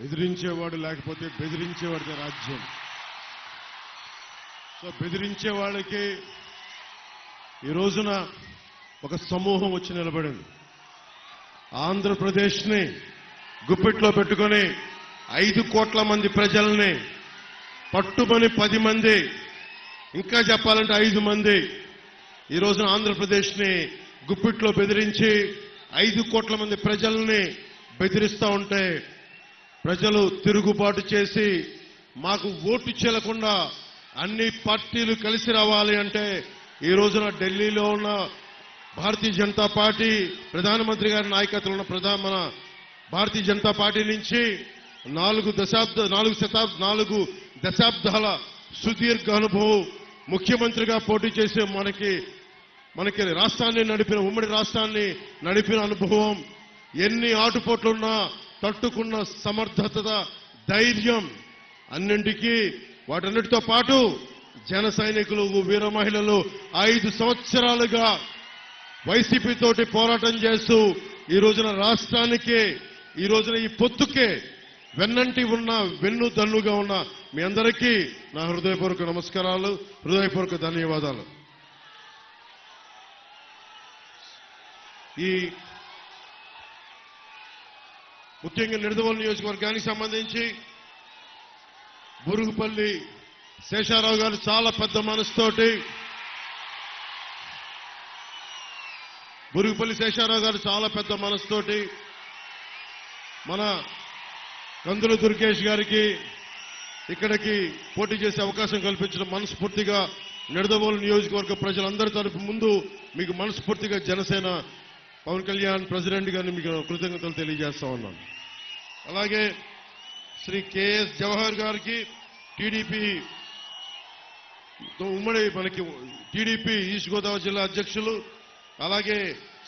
ఎదిరించేవాడు లేకపోతే బెదిరించేవాడిదే రాజ్యం. సో బెదిరించే వాళ్ళకి ఈ రోజున ఒక సమూహం వచ్చి నిలబడింది. ఆంధ్రప్రదేశ్ని గుప్పిట్లో పెట్టుకొని 5 కోట్ల మంది ప్రజల్ని పట్టుమని 10 మంది, ఇంకా చెప్పాలంటే 5 మంది ఈ రోజున ఆంధ్రప్రదేశ్ని గుప్పిట్లో బెదిరించి 5 కోట్ల మంది ప్రజల్ని బెదిరిస్తూ ఉంటే ప్రజలు తిరుగుబాటు చేసి మాకు ఓటు చెల్లకుండా అన్ని పార్టీలు కలిసి రావాలి అంటే ఈ రోజున ఢిల్లీలో ఉన్న భారతీయ జనతా పార్టీ ప్రధానమంత్రి గారి నాయకత్వంలో ఉన్న మన భారతీయ జనతా పార్టీ నుంచి 4 దశాబ్దాల సుదీర్ఘ అనుభవం ముఖ్యమంత్రిగా పోటీ చేసే మనకి రాష్ట్రాన్ని నడిపిన ఉమ్మడి రాష్ట్రాన్ని నడిపిన అనుభవం, ఎన్ని ఆటుపోట్లున్నా తట్టుకున్న సమర్థత, ధైర్యం, అన్నింటికీ వాటన్నిటితో పాటు జన సైనికులు, వీర మహిళలు 5 సంవత్సరాలుగా వైసీపీ తోటి పోరాటం చేస్తూ ఈ రోజున రాష్ట్రానికి, ఈ రోజున ఈ పొత్తుకే వెన్నంటి ఉన్న వెన్నుదన్నుగా ఉన్న మీ అందరికీ నా హృదయపూర్వక నమస్కారాలు, హృదయపూర్వక ధన్యవాదాలు. ఈ ముఖ్యంగా నిడదవోలు నియోజకవర్గానికి సంబంధించి బురుగుపల్లి శేషారావు గారు చాలా పెద్ద మనసుతోటి మన కందుల దుర్గేష్ గారికి ఇక్కడికి పోటీ చేసే అవకాశం కల్పించిన మనస్ఫూర్తిగా నిడదవోలు నియోజకవర్గ ప్రజలందరి తరపు ముందు మీకు మనస్ఫూర్తిగా జనసేన పవన్ కళ్యాణ్ ప్రెసిడెంట్ గారిని మీకు కృతజ్ఞతలు తెలియజేస్తా ఉన్నాను. అలాగే శ్రీ కెఎస్ జవహర్ గారికి టీడీపీ ఉమ్మడి మనకి టీడీపీ ఈస్ట్ గోదావరి జిల్లా అధ్యక్షులు, అలాగే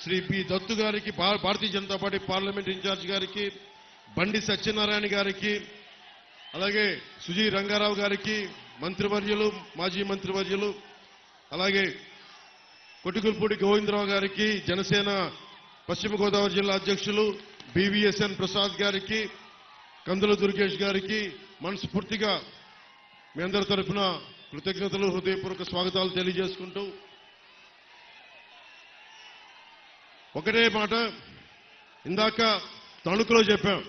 శ్రీ పి దత్తు గారికి Bharatiya Janata party parliament incharge గారికి, బండి సత్యనారాయణ గారికి, అలాగే సుజీ రంగారావు గారికి మంత్రివర్యులు, మాజీ మంత్రివర్యులు, అలాగే కొట్టుకుల్పూడి గోవిందరావు గారికి జనసేన పశ్చిమ గోదావరి జిల్లా అధ్యక్షులు, బివిఎస్ఎన్ ప్రసాద్ గారికి, కందుల దుర్గేష్ గారికి మనస్ఫూర్తిగా మీ అందరి తరఫున కృతజ్ఞతలు, హృదయపూర్వక స్వాగతాలు తెలియజేసుకుంటూ ఒకటే మాట ఇందాక తణుకులో చెప్పాం.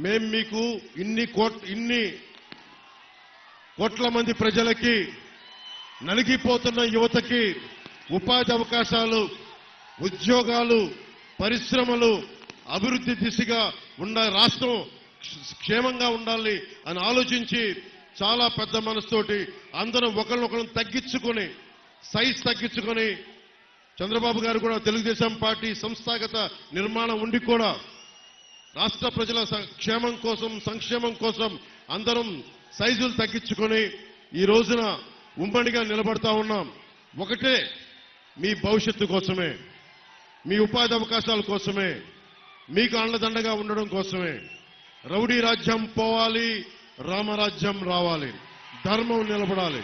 మేం మీకు ఇన్ని కోట్ల మంది ప్రజలకి, నలిగిపోతున్న యువతకి ఉపాధి అవకాశాలు, ఉద్యోగాలు, పరిశ్రమలు, అభివృద్ధి దిశగా ఉన్న రాష్ట్రం క్షేమంగా ఉండాలి అని ఆలోచించి చాలా పెద్ద మనసుతోటి అందరం ఒకరినొకరు తగ్గించుకొని, సైజ్ తగ్గించుకొని, చంద్రబాబు గారు కూడా తెలుగుదేశం పార్టీ సంస్థాగత నిర్మాణం ఉండి కూడా రాష్ట్ర ప్రజల క్షేమం కోసం, సంక్షేమం కోసం అందరం సైజులు తగ్గించుకొని ఈ రోజున ఉమ్మడిగా నిలబడతా ఉన్నాం. ఒకటే, మీ భవిష్యత్తు కోసమే, మీ ఉపాధి అవకాశాల కోసమే, మీకు అండదండగా ఉండడం కోసమే. రౌడీ రాజ్యం పోవాలి, రామరాజ్యం రావాలి, ధర్మం నిలబడాలి.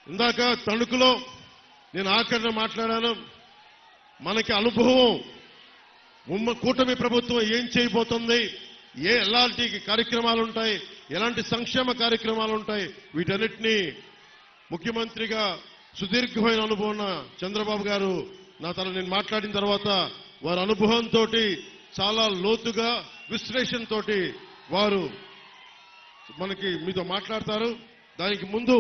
ఇందాక తణుకులో నేను ఆఖరణ మాట్లాడాను. మనకి అనుభవం, కూటమి ప్రభుత్వం ఏం చేయబోతుంది, ఎలాంటి కార్యక్రమాలు ఉంటాయి, ఎలాంటి సంక్షేమ కార్యక్రమాలు ఉంటాయి, వీటన్నిటినీ ముఖ్యమంత్రిగా సుదీర్ఘమైన అనుభవం ఉన్న చంద్రబాబు గారు నేను మాట్లాడిన తర్వాత వారి అనుభవంతో చాలా లోతుగా విశ్లేషణతో వారు మనకి మీతో మాట్లాడతారు. దానికి ముందు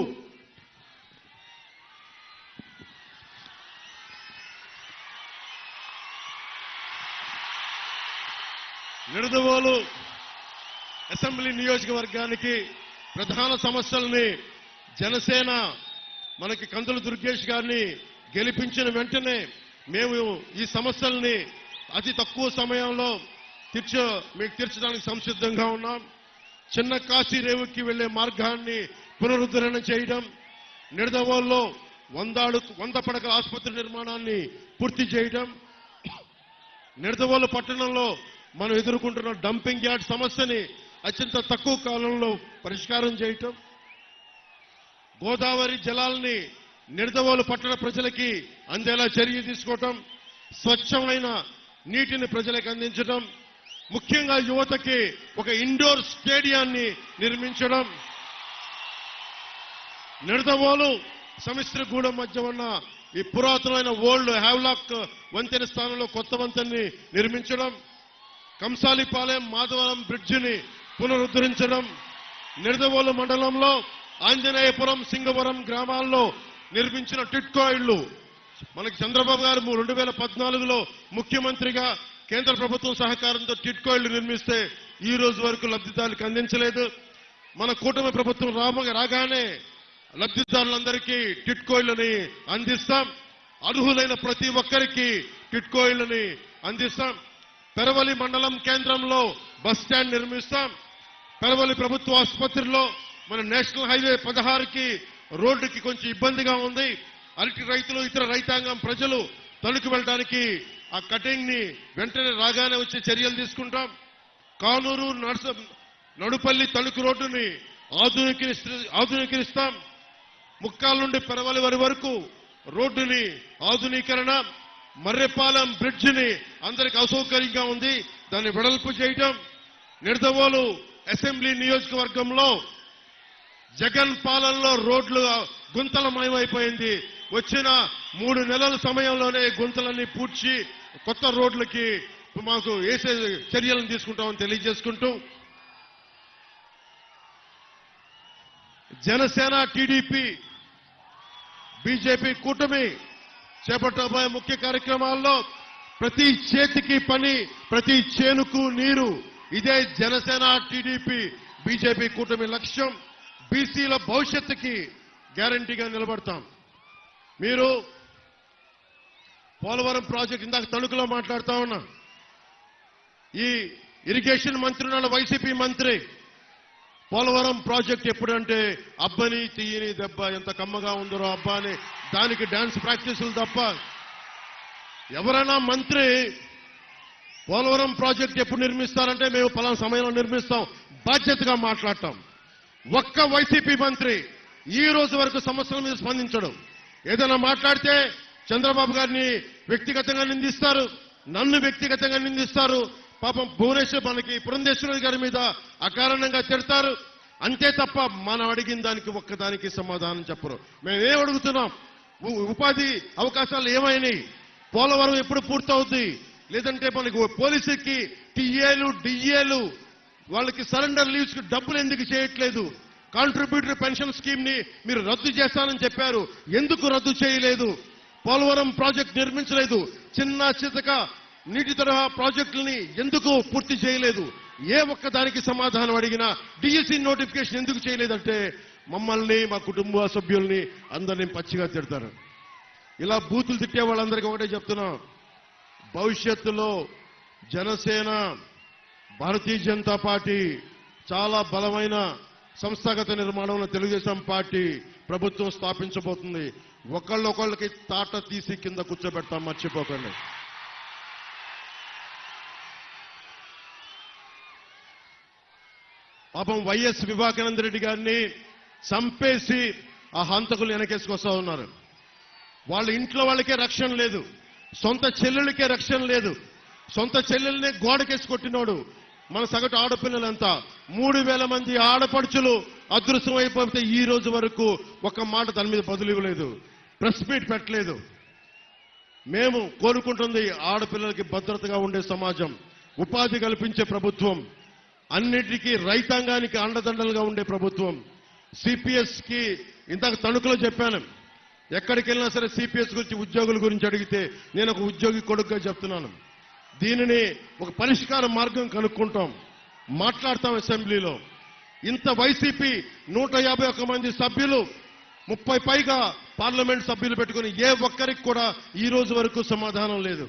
నిడదవోలు అసెంబ్లీ నియోజకవర్గానికి ప్రధాన సమస్యల్ని జనసేన మనకి కందుల దుర్గేష్ గారిని గెలిపించిన వెంటనే మేము ఈ సమస్యల్ని అతి తక్కువ సమయంలో మీకు తీర్చడానికి సంసిద్ధంగా ఉన్నాం. చిన్న కాశీ రేవుకి వెళ్లే మార్గాన్ని పునరుద్ధరణ చేయడం, నిడదవోలులో 100 పడకల ఆసుపత్రి నిర్మాణాన్ని పూర్తి చేయడం, నిడదవోలు పట్టణంలో మనం ఎదుర్కొంటున్న డంపింగ్ యార్డ్ సమస్యని అత్యంత తక్కువ కాలంలో పరిష్కారం చేయటం, గోదావరి జలాల్ని నిడదవోలు పట్టణ ప్రజలకి అందేలా చర్య తీసుకోవటం, స్వచ్ఛమైన నీటిని ప్రజలకు అందించడం, ముఖ్యంగా యువతకి ఒక ఇండోర్ స్టేడియాన్ని నిర్మించడం, నిడదవోలు సమిశ్రగూడెం మధ్య ఉన్న ఈ పురాతనమైన ఓల్డ్ హ్యావ్లాక్ వంతెన స్థానంలో కొత్త వంతెనని నిర్మించడం, కంసాలిపాలెం మాధవరం బ్రిడ్జిని పునరుద్ధరించడం, నిడదవోలు మండలంలో ఆంజనేయపురం సింగవరం గ్రామాల్లో నిర్మించిన టిట్కో ఇళ్లు మనకి చంద్రబాబు గారు 2014లో ముఖ్యమంత్రిగా కేంద్ర ప్రభుత్వం సహకారంతో టిట్కో ఇళ్లు నిర్మిస్తే ఈ రోజు వరకు లబ్ధిదారులకు అందించలేదు. మన కూటమి ప్రభుత్వం రాగానే లబ్ధిదారులందరికీ టిట్కో ఇళ్లని అందిస్తాం. అర్హులైన ప్రతి ఒక్కరికి టిట్కో ఇళ్లని అందిస్తాం. పెరవలి మండలం కేంద్రంలో బస్ స్టాండ్ నిర్మిస్తాం. పెరవలి ప్రభుత్వ ఆసుపత్రిలో మన నేషనల్ హైవే 16కి రోడ్డుకి కొంచెం ఇబ్బందిగా ఉంది. అరటి రైతులు ఇతర రైతాంగం ప్రజలు తణుకు వెళ్ళడానికి ఆ కటింగ్ ని వెంటనే రాగానే వచ్చి చర్యలు తీసుకుంటాం. కానూరు నడుపల్లి తణుకు రోడ్డుని ఆధునీకరిస్తాం. ముక్కాల నుండి పెరవలి వరకు రోడ్డుని ఆధునీకరణ, మర్రెపాలెం బ్రిడ్జిని అందరికి అసౌకర్యంగా ఉంది, దాన్ని వెడల్పు చేయటం. నిడదవోలు అసెంబ్లీ నియోజకవర్గంలో జగన్ పాలనలో రోడ్లు గుంతలమయమైపోయింది. వచ్చిన 3 నెలల సమయంలోనే గుంతలన్నీ పూడ్చి కొత్త రోడ్లకి మాకు వేసే చర్యలను తీసుకుంటామని తెలియజేసుకుంటూ, జనసేన, టీడీపీ, బీజేపీ కూటమి చేపట్టబోయే ముఖ్య కార్యక్రమాల్లో ప్రతి చేతికి పని, ప్రతి చేనుకు నీరు, ఇదే జనసేన, టీడీపీ, బీజేపీ కూటమి లక్ష్యం. బీసీల భవిష్యత్తుకి గ్యారంటీగా నిలబడతాం. మీరు పోలవరం ప్రాజెక్ట్ ఇందాక తణుకులో మాట్లాడుతా ఉన్నా, ఈ ఇరిగేషన్ మంత్రి ఉన్నాడు వైసీపీ మంత్రి. పోలవరం ప్రాజెక్ట్ ఎప్పుడంటే అబ్బని తీయని దెబ్బ ఎంత కమ్మగా ఉందరో అబ్బా అని దానికి డాన్స్ ప్రాక్టీసులు తప్ప ఎవరైనా మంత్రి పోలవరం ప్రాజెక్ట్ ఎప్పుడు నిర్మిస్తారంటే మేము పలానా సమయంలో నిర్మిస్తాం బాధ్యతగా మాట్లాడటం. ఒక్క వైసీపీ మంత్రి ఈ రోజు వరకు సమస్యల మీద స్పందించడం. ఏదైనా మాట్లాడితే చంద్రబాబు గారిని వ్యక్తిగతంగా నిందిస్తారు, నన్ను వ్యక్తిగతంగా నిందిస్తారు. పాపం భువనేశ్వర్ మనకి పురంధేశ్వరి గారి మీద అకారణంగా తిడతారు. అంతే తప్ప మనం అడిగిన దానికి ఒక్కదానికి సమాధానం చెప్పరు. మేమేం అడుగుతున్నాం? ఉపాధి అవకాశాలు ఏమైనాయి? పోలవరం ఎప్పుడు పూర్తవుద్ది? లేదంటే మనకి పోలీసుకి టీఏలు, డిఏలు వాళ్ళకి సరెండర్ లీవ్స్ కి డబ్బులు ఎందుకు చేయట్లేదు? కాంట్రిబ్యూటరీ పెన్షన్ స్కీమ్ ని మీరు రద్దు చేస్తానని చెప్పారు, ఎందుకు రద్దు చేయలేదు? పోలవరం ప్రాజెక్ట్ నిర్మించలేదు. చిన్న చితక నీటి తరహా ప్రాజెక్టులని ఎందుకు పూర్తి చేయలేదు? ఏ ఒక్క దానికి సమాధానం అడిగినా డిఎస్సి నోటిఫికేషన్ ఎందుకు చేయలేదంటే మమ్మల్ని, మా కుటుంబ సభ్యుల్ని అందరినీ పచ్చిగా తిడతారు. ఇలా బూతులు తిట్టే వాళ్ళందరికీ ఒకటే చెప్తున్నాం, భవిష్యత్తులో జనసేన, భారతీయ జనతా పార్టీ చాలా బలమైన సంస్థాగత నిర్మాణంలో తెలుగుదేశం పార్టీ ప్రభుత్వం స్థాపించబోతుంది. ఒకళ్ళొకళ్ళకి తాట తీసి కింద కూర్చోబెడతాం, మర్చిపోకండి. పాపం వైఎస్ వివేకానంద రెడ్డి గారిని చంపేసి ఆ హంతకులు వెనకేసుకొస్తా ఉన్నారు. వాళ్ళ ఇంట్లో వాళ్ళకే రక్షణ లేదు, సొంత చెల్లెళ్ళకే రక్షణ లేదు. సొంత చెల్లెల్ని గోడకేసి కొట్టినోడు. మన సగటు ఆడపిల్లలంతా 3000 మంది ఆడపడుచులు అదృశ్యం అయిపోతే ఈ రోజు వరకు ఒక్క మాట దాని మీద బదులు ఇవ్వలేదు, ప్రెస్ మీట్ పెట్టలేదు. మేము కోరుకుంటుంది ఆడపిల్లలకి భద్రతగా ఉండే సమాజం, ఉపాధి కల్పించే ప్రభుత్వం, అన్నిటికీ రైతాంగానికి అండదండలుగా ఉండే ప్రభుత్వం. సిపిఎస్ కి ఇందాక తణుకులో చెప్పాను, ఎక్కడికి వెళ్ళినా సరే సిపిఎస్ గురించి, ఉద్యోగుల గురించి అడిగితే నేను ఒక ఉద్యోగి కొడుకుగా చెప్తున్నాను. దీనిని ఒక పరిష్కార మార్గం కనుక్కుంటాం, మాట్లాడతాం అసెంబ్లీలో. ఇంత వైసీపీ 151 మంది సభ్యులు, 30 పైగా పార్లమెంట్ సభ్యులు పెట్టుకుని ఏ ఒక్కరికి కూడా ఈ రోజు వరకు సమాధానం లేదు.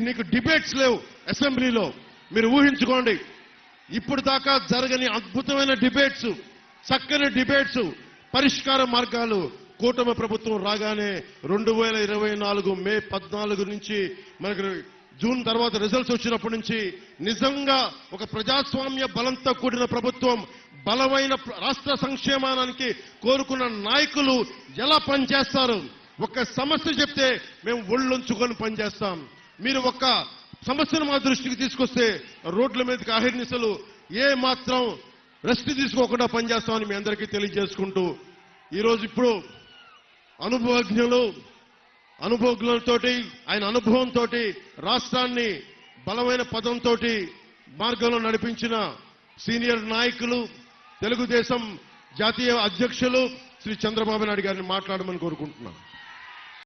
నీకు డిబేట్స్ లేవు అసెంబ్లీలో. మీరు ఊహించుకోండి, ఇప్పుడు దాకా జరగని అద్భుతమైన డిబేట్స్, చక్కని డిబేట్స్, పరిష్కార మార్గాలు కూటమి ప్రభుత్వం రాగానే 2024 మే 14 నుంచి మనకు జూన్ తర్వాత రిజల్ట్స్ వచ్చినప్పటి నుంచి నిజంగా ఒక ప్రజాస్వామ్య బలంతో కూడిన ప్రభుత్వం, బలమైన రాష్ట్ర సంక్షేమానికి కోరుకున్న నాయకులు ఎలా పనిచేస్తారు, ఒక సమస్య చెప్తే మేము ఒళ్ళొంచుకొని పనిచేస్తాం. మీరు ఒక్క సమస్యను మా దృష్టికి తీసుకొస్తే రోడ్ల మీదకి అహిర్నిశలు ఏ మాత్రం రెస్ట్ తీసుకోకుండా పనిచేస్తామని మీ అందరికీ తెలియజేసుకుంటూ ఈరోజు ఇప్పుడు అనుభవజ్ఞులతోటి ఆయన అనుభవంతో రాష్ట్రాన్ని బలమైన పదంతో మార్గంలో నడిపించిన సీనియర్ నాయకులు తెలుగుదేశం జాతీయ అధ్యక్షులు శ్రీ చంద్రబాబు నాయుడు గారిని మాట్లాడమని కోరుకుంటున్నాను.